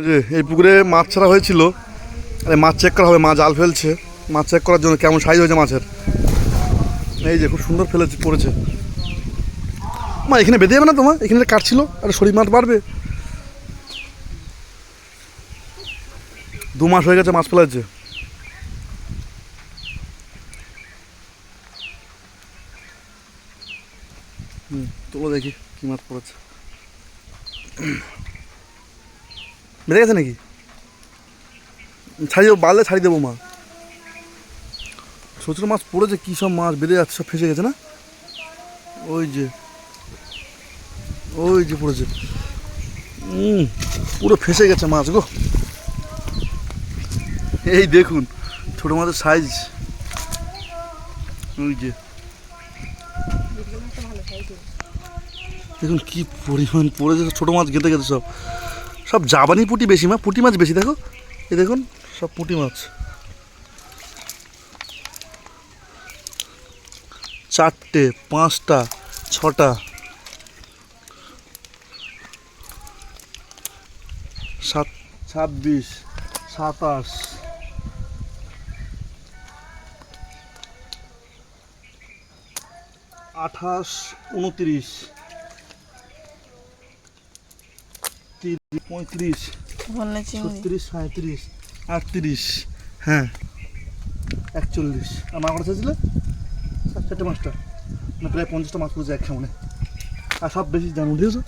যে এই পুকুরে মাছ ছাড়া হয়েছিল, আরে মাছ চেক করা হবে, মা জাল ফেলছে মাছ চেক করার জন্য কেমন সাইজ হয়েছে মাছের। এই যে খুব সুন্দর ফেলেছে পড়েছে। মা এখানে বেঁধে যাবে না তোমার? এখানে কাটছিল আর শরীর মাছ বাড়বে। 2 মাস হয়ে গেছে মাছ ফেলাচ্ছে। তোলো দেখি কি মাছ পড়েছে। বেঁধে গেছে নাকি? ছাড়িয়ে বাড়লে ছাড়িয়ে দেবো মা। ছোটো ছোটো মাছ পড়েছে, কী সব মাছ বেঁধে যাচ্ছে, সব ফেসে গেছে না? ওই যে পড়েছে। পুরো ফেসে গেছে মাছ গো। এই দেখুন ছোটো মাছের সাইজ। ওই যে দেখুন কি পরিমাণ পড়েছে, ছোটো মাছ গেঁথে গেছে সব। সব জাবানি পুঁটি বেশি, মা পুঁটি মাছ বেশি। দেখো এই দেখুন সব পুঁটি মাছ। 4টে 5টা 6টা 26 27 28 29 30 35 36 37 38, হ্যাঁ 41। আর মা কটা চাইছিলে? 4টে 5টা, না প্রায় 50টা মাছ পড়েছে এক খামনে। আর সব বেশি জানো, বুঝেছো?